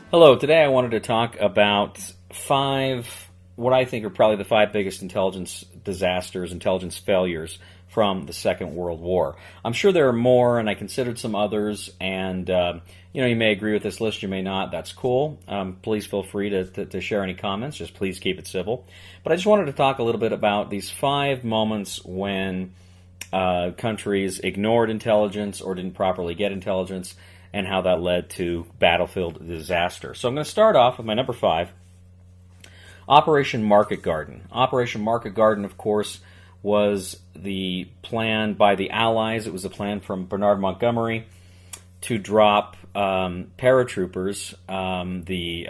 Hello, today I wanted to talk about what I think are probably the five biggest intelligence disasters, intelligence failures from the Second World War. I'm sure there are more, and I considered some others, and you may agree with this list, you may not, that's cool. Please feel free to share any comments, just please keep it civil. But I just wanted to talk a little bit about these 5 moments when countries ignored intelligence or didn't properly get intelligence, and how that led to battlefield disaster. So I'm going to start off with my number 5, Operation Market Garden. Operation Market Garden, of course, was the plan by the Allies. It was a plan from Bernard Montgomery to drop paratroopers, the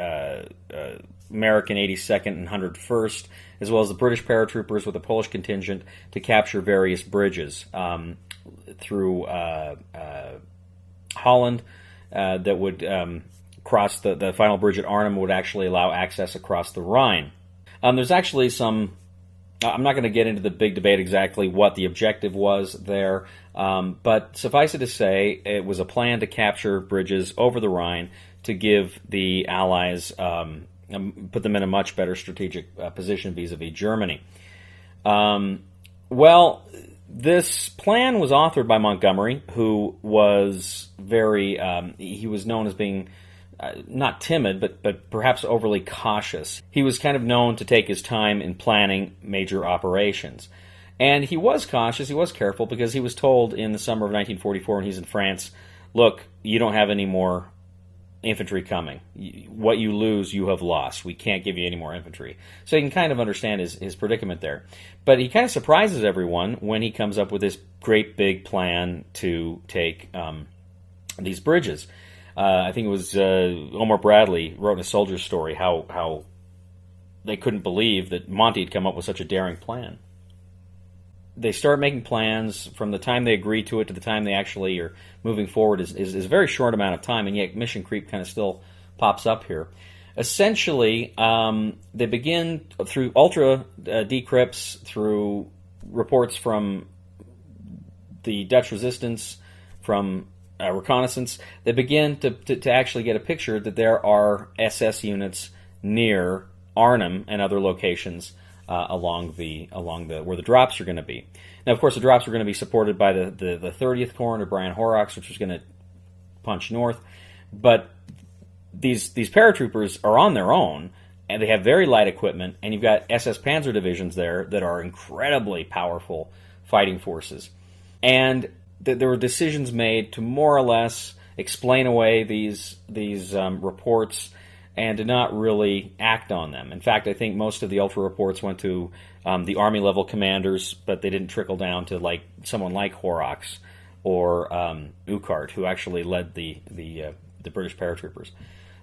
American 82nd and 101st, as well as the British paratroopers with a Polish contingent to capture various bridges through Holland that would cross the final bridge at Arnhem would actually allow access across the Rhine. There's actually some, I'm not going to get into the big debate exactly what the objective was there, but suffice it to say, it was a plan to capture bridges over the Rhine to give the Allies, put them in a much better strategic position vis-a-vis Germany. This plan was authored by Montgomery, who was he was known as being not timid, but perhaps overly cautious. He was kind of known to take his time in planning major operations. And he was cautious, he was careful, because he was told in the summer of 1944 when he's in France, look, you don't have any more infantry coming. What you lose, you have lost. We can't give you any more infantry. So you can kind of understand his predicament there. But he kind of surprises everyone when he comes up with this great big plan to take these bridges. I think it was Omar Bradley wrote in A Soldier's Story how they couldn't believe that Monty had come up with such a daring plan. They start making plans. From the time they agree to it to the time they actually are moving forward is a very short amount of time, and yet mission creep kind of still pops up here. Essentially, they begin through ultra decrypts, through reports from the Dutch resistance, from reconnaissance. They begin to actually get a picture that there are SS units near Arnhem and other locations along the where the drops are going to be. Now, of course, the drops are going to be supported by the 30th Corps under Brian Horrocks, which is going to punch north. But these paratroopers are on their own, and they have very light equipment, and you've got SS Panzer divisions there that are incredibly powerful fighting forces. And there were decisions made to more or less explain away these reports and to not really act on them. In fact, I think most of the ultra reports went to the Army level commanders, but they didn't trickle down to someone like Horrocks or Urquhart, who actually led the British paratroopers.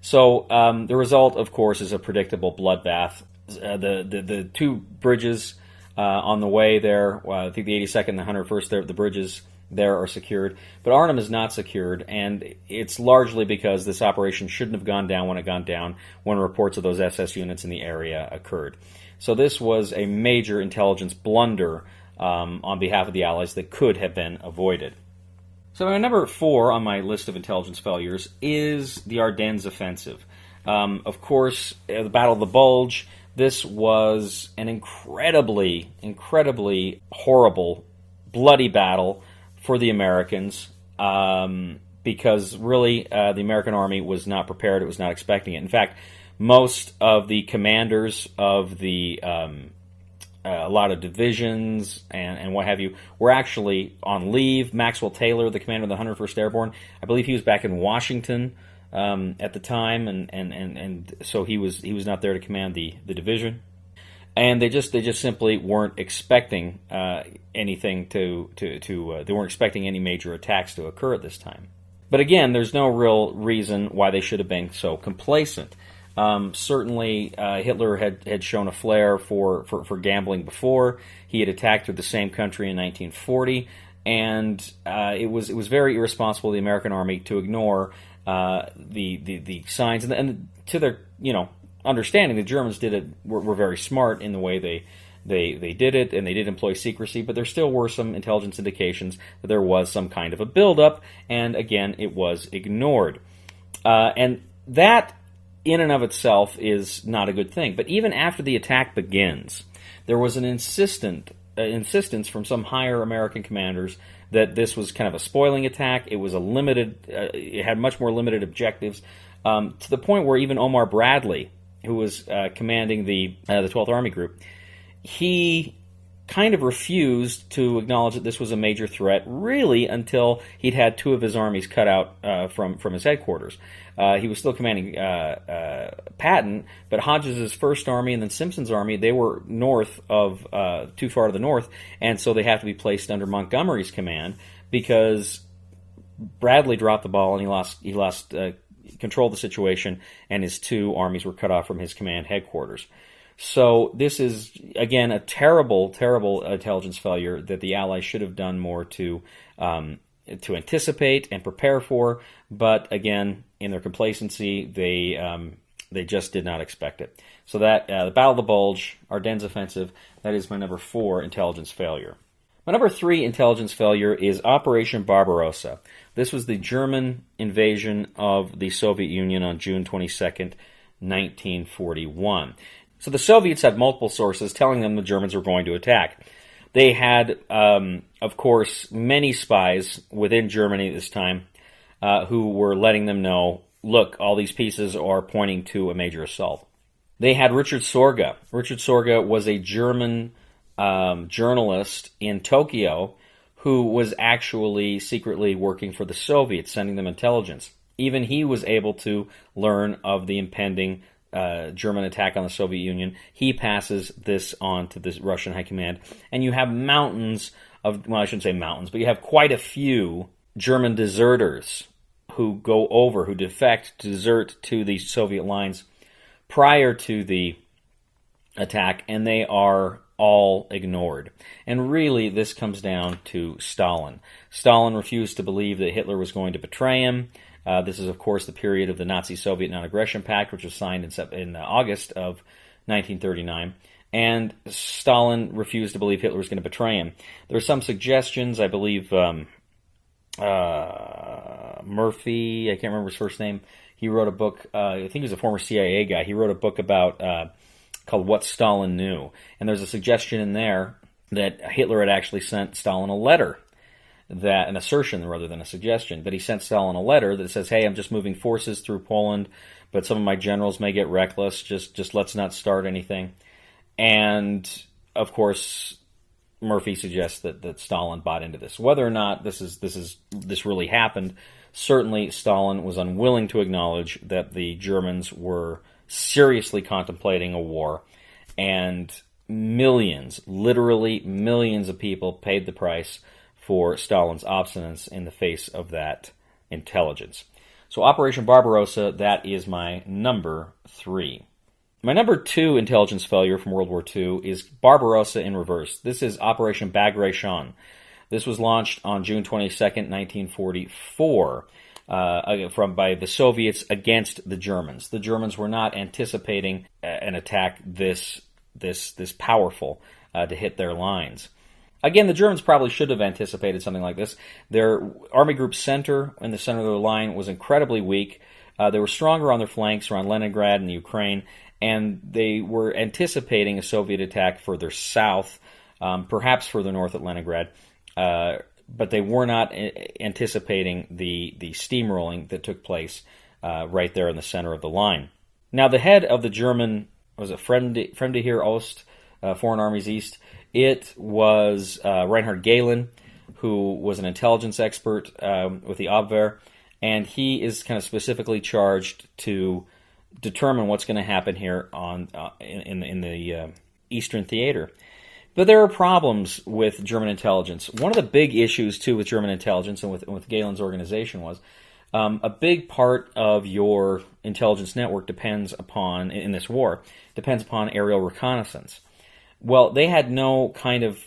So the result, of course, is a predictable bloodbath. The 2 bridges on the way there, I think the 82nd and the 101st, the bridges there are secured, but Arnhem is not secured, and it's largely because this operation shouldn't have gone down when it gone down when reports of those SS units in the area occurred. So this was a major intelligence blunder on behalf of the Allies that could have been avoided. So my number 4 on my list of intelligence failures is the Ardennes Offensive. Of course, the Battle of the Bulge, this was an incredibly horrible, bloody battle for the Americans, because really the American army was not prepared, it was not expecting it. In fact, most of the commanders of a lot of divisions and what have you were actually on leave. Maxwell Taylor, the commander of the 101st Airborne, I believe he was back in Washington at the time, and so he was not there to command the division. And they just simply weren't expecting anything they weren't expecting any major attacks to occur at this time. But again, there's no real reason why they should have been so complacent. Certainly, Hitler had shown a flair for gambling before. He had attacked through the same country in 1940, and it was very irresponsible of the American army to ignore the signs, and to their understanding, the Germans were very smart in the way they did it, and they did employ secrecy, but there still were some intelligence indications that there was some kind of a buildup, and again, it was ignored. And that in and of itself is not a good thing. But even after the attack begins, there was an insistence from some higher American commanders that this was kind of a spoiling attack. It was a limited, it had much more limited objectives, to the point where even Omar Bradley, who was commanding the 12th Army Group, he kind of refused to acknowledge that this was a major threat, really, until he'd had 2 of his armies cut out from his headquarters. He was still commanding Patton, but Hodges' First Army and then Simpson's Army, they were north of, too far to the north, and so they have to be placed under Montgomery's command, because Bradley dropped the ball and he lost control of the situation, and his 2 armies were cut off from his command headquarters. So this is, again, a terrible, terrible intelligence failure that the Allies should have done more to anticipate and prepare for. But again, in their complacency, they just did not expect it. So that the Battle of the Bulge, Ardennes Offensive, that is my number 4 intelligence failure. My number 3 intelligence failure is Operation Barbarossa. This was the German invasion of the Soviet Union on June 22nd, 1941. So the Soviets had multiple sources telling them the Germans were going to attack. They had, of course, many spies within Germany at this time who were letting them know, look, all these pieces are pointing to a major assault. They had Richard Sorge. Richard Sorge was a German journalist in Tokyo who was actually secretly working for the Soviets, sending them intelligence. Even he was able to learn of the impending German attack on the Soviet Union. He passes this on to the Russian high command, and you have mountains of, well, I shouldn't say mountains, but you have quite a few German deserters who desert to the Soviet lines prior to the attack, and they are all ignored. And really, this comes down to Stalin. Stalin refused to believe that Hitler was going to betray him. This is, of course, the period of the Nazi-Soviet Non-Aggression Pact, which was signed in August of 1939. And Stalin refused to believe Hitler was going to betray him. There are some suggestions, I believe Murphy, I can't remember his first name, he wrote a book, I think he was a former CIA guy, he wrote a book about called What Stalin Knew. And there's a suggestion in there that Hitler had actually sent Stalin a letter, an assertion rather than a suggestion, that he sent Stalin a letter that says, hey, I'm just moving forces through Poland, but some of my generals may get reckless, just let's not start anything. And, of course, Murphy suggests that Stalin bought into this. Whether or not this really happened, certainly Stalin was unwilling to acknowledge that the Germans were seriously contemplating a war, and millions, literally millions of people paid the price for Stalin's obstinance in the face of that intelligence. So Operation Barbarossa, that is my number 3. My number 2 intelligence failure from World War II is Barbarossa in reverse. This is Operation Bagration. This was launched on June 22nd, 1944, by the Soviets against the Germans. The Germans were not anticipating an attack this powerful to hit their lines. Again, the Germans probably should have anticipated something like this. Their Army Group Center, in the center of their line, was incredibly weak. They were stronger on their flanks around Leningrad and the Ukraine, and they were anticipating a Soviet attack further south, perhaps further north at Leningrad, but they were not anticipating the steamrolling that took place right there in the center of the line. Now, the head of the German, was it Fremde Heere Ost, Foreign Armies East, it was Reinhard Gehlen, who was an intelligence expert with the Abwehr, and he is kind of specifically charged to determine what's going to happen here in the Eastern Theater. But there are problems with German intelligence. One of the big issues, too, with German intelligence and with Gehlen's organization was a big part of your intelligence network depends upon, in this war, depends upon aerial reconnaissance. Well, they had no kind of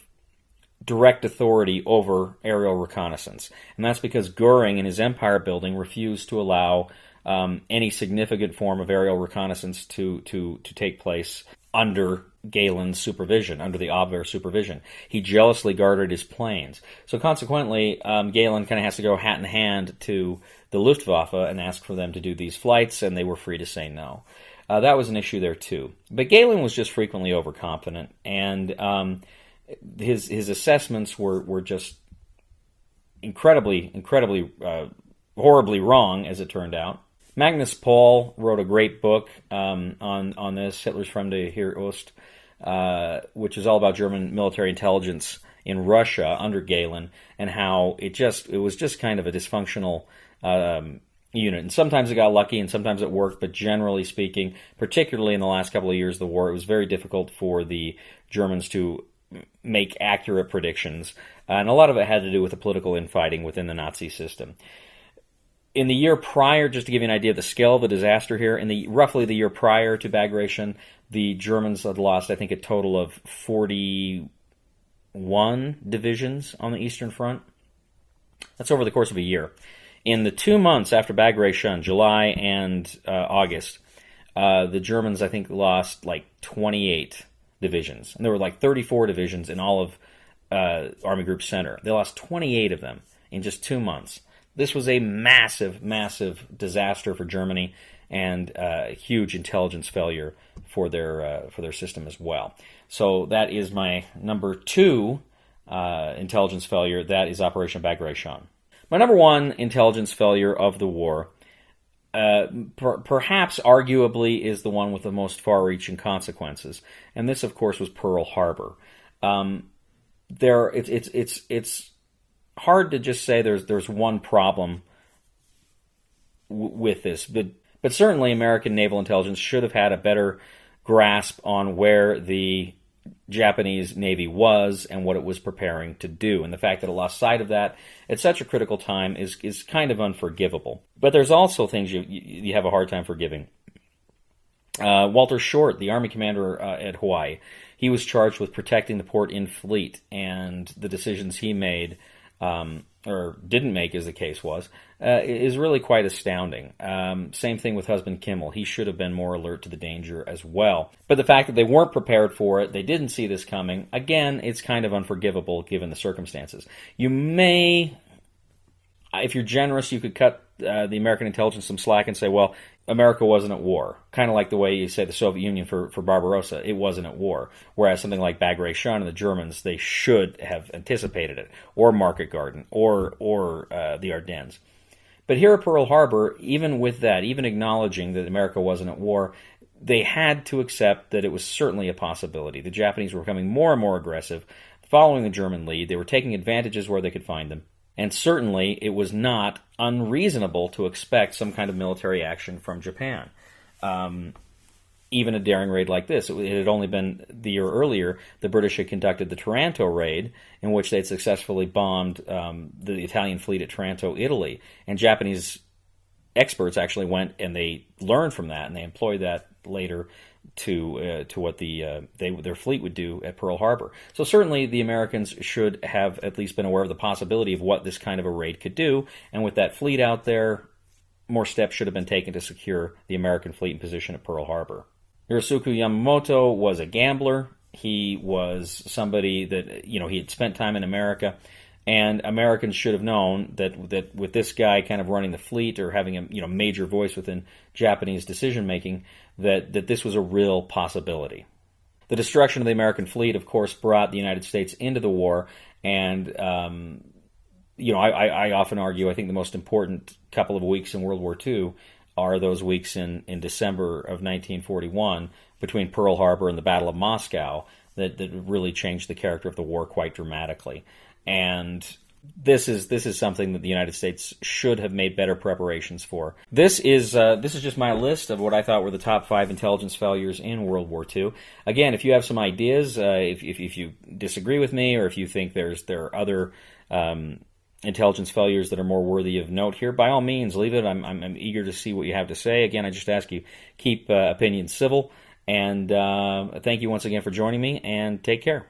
direct authority over aerial reconnaissance. And that's because Goering, in his empire building, refused to allow any significant form of aerial reconnaissance to take place under Galen's supervision, under the Abwehr supervision. He jealously guarded his planes. So consequently, Galen kind of has to go hat in hand to the Luftwaffe and ask for them to do these flights, and they were free to say no. That was an issue there too. But Galen was just frequently overconfident, and his assessments were just incredibly horribly wrong, as it turned out. Magnus Pahl wrote a great book on this, Hitler's Fremde Heere Ost, which is all about German military intelligence in Russia under Galen, and how it was just kind of a dysfunctional unit. And sometimes it got lucky, and sometimes it worked, but generally speaking, particularly in the last couple of years of the war, it was very difficult for the Germans to make accurate predictions, and a lot of it had to do with the political infighting within the Nazi system. In the year prior, just to give you an idea of the scale of the disaster here, roughly the year prior to Bagration, the Germans had lost, I think, a total of 41 divisions on the Eastern Front. That's over the course of a year. In the 2 months after Bagration, July and August, the Germans, I think, lost like 28 divisions. And there were like 34 divisions in all of Army Group Center. They lost 28 of them in just 2 months. This was a massive, massive disaster for Germany, and a huge intelligence failure for their system as well. So that is my number 2 intelligence failure. That is Operation Bagration. My number 1 intelligence failure of the war, perhaps arguably, is the one with the most far-reaching consequences, and this, of course, was Pearl Harbor. It's hard to just say there's one problem with this, but certainly American naval intelligence should have had a better grasp on where the Japanese Navy was and what it was preparing to do, and the fact that it lost sight of that at such a critical time is kind of unforgivable. But there's also things you have a hard time forgiving. Walter Short, the Army commander at Hawaii, he was charged with protecting the port in fleet, and the decisions he made, or didn't make as the case was, is really quite astounding. Same thing with Husband Kimmel. He should have been more alert to the danger as well. But the fact that they weren't prepared for it, they didn't see this coming, again, it's kind of unforgivable given the circumstances. You may, if you're generous, you could cut the American intelligence some slack and say, well, America wasn't at war. Kind of like the way you say the Soviet Union for Barbarossa, it wasn't at war. Whereas something like Bagration and the Germans, they should have anticipated it, or Market Garden, or the Ardennes. But here at Pearl Harbor, even with that, even acknowledging that America wasn't at war, they had to accept that it was certainly a possibility. The Japanese were becoming more and more aggressive, following the German lead. They were taking advantages where they could find them. And certainly it was not unreasonable to expect some kind of military action from Japan. Even a daring raid like this. It had only been the year earlier the British had conducted the Taranto raid, in which they had successfully bombed the Italian fleet at Taranto, Italy. And Japanese experts actually went and they learned from that, and they employed that later to what their fleet would do at Pearl Harbor. So certainly the Americans should have at least been aware of the possibility of what this kind of a raid could do, and with that fleet out there, more steps should have been taken to secure the American fleet in position at Pearl Harbor. Hirosuke Yamamoto was a gambler. He was somebody that, he had spent time in America, and Americans should have known that with this guy kind of running the fleet or having a major voice within Japanese decision-making, that this was a real possibility. The destruction of the American fleet, of course, brought the United States into the war, and I often argue, I think the most important couple of weeks in World War II are those weeks in December of 1941 between Pearl Harbor and the Battle of Moscow that really changed the character of the war quite dramatically. And this is something that the United States should have made better preparations for. This is just my list of what I thought were the top 5 intelligence failures in World War II. Again, if you have some ideas, if you disagree with me, or if you think there are other intelligence failures that are more worthy of note here, by all means, leave it. I'm eager to see what you have to say. Again, I just ask you, keep opinions civil, and thank you once again for joining me, and take care.